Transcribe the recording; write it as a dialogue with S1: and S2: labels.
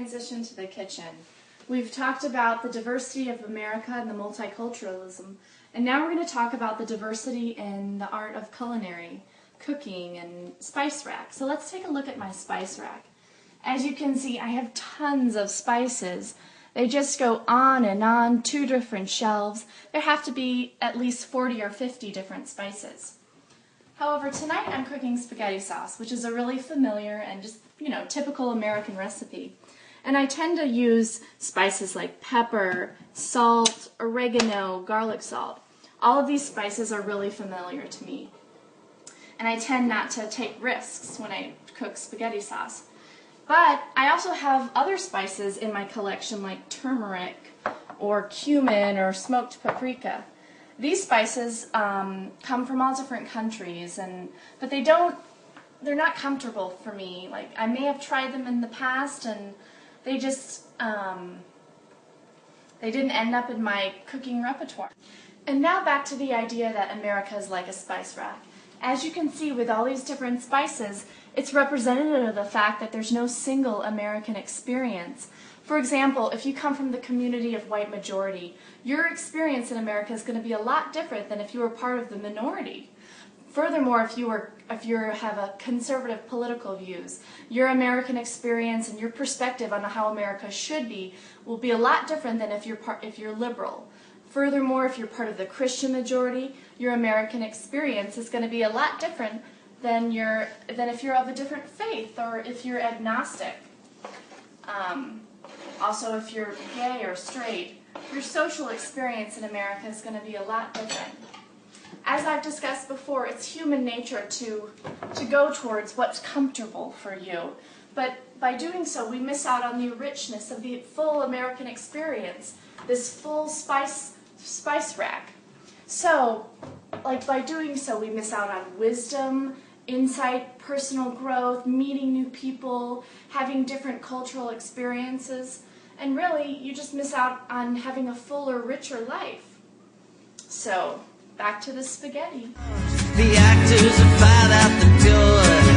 S1: transition to the kitchen. We've talked about the diversity of America and the multiculturalism, and now we're going to talk about the diversity in the art of culinary, cooking, and spice rack. So let's take a look at my spice rack. As you can see, I have tons of spices. They just go on, 2 different shelves. There have to be at least 40 or 50 different spices. However, tonight I'm cooking spaghetti sauce, which is a really familiar and just, typical American recipe. And I tend to use spices like pepper, salt, oregano, garlic salt. All of these spices are really familiar to me. And I tend not to take risks when I cook spaghetti sauce. But I also have other spices in my collection like turmeric or cumin or smoked paprika. These spices come from all different countries, but they're not comfortable for me. Like, I may have tried them in the past and they just, they didn't end up in my cooking repertoire. And now back to the idea that America is like a spice rack. As you can see with all these different spices, it's representative of the fact that there's no single American experience. For example, if you come from the community of white majority, your experience in America is going to be a lot different than if you were part of the minority. Furthermore, if you have a conservative political views, your American experience and your perspective on how America should be will be a lot different than if you're liberal. Furthermore, if you're part of the Christian majority, your American experience is going to be a lot different than if you're of a different faith or if you're agnostic. Also, if you're gay or straight, your social experience in America is going to be a lot different. As I've discussed before, it's human nature to go towards what's comfortable for you. But by doing so, we miss out on the richness of the full American experience, this full spice rack. So, by doing so, we miss out on wisdom, insight, personal growth, meeting new people, having different cultural experiences, and really, you just miss out on having a fuller, richer life. So, back to the spaghetti.
S2: The actors are fired out the door.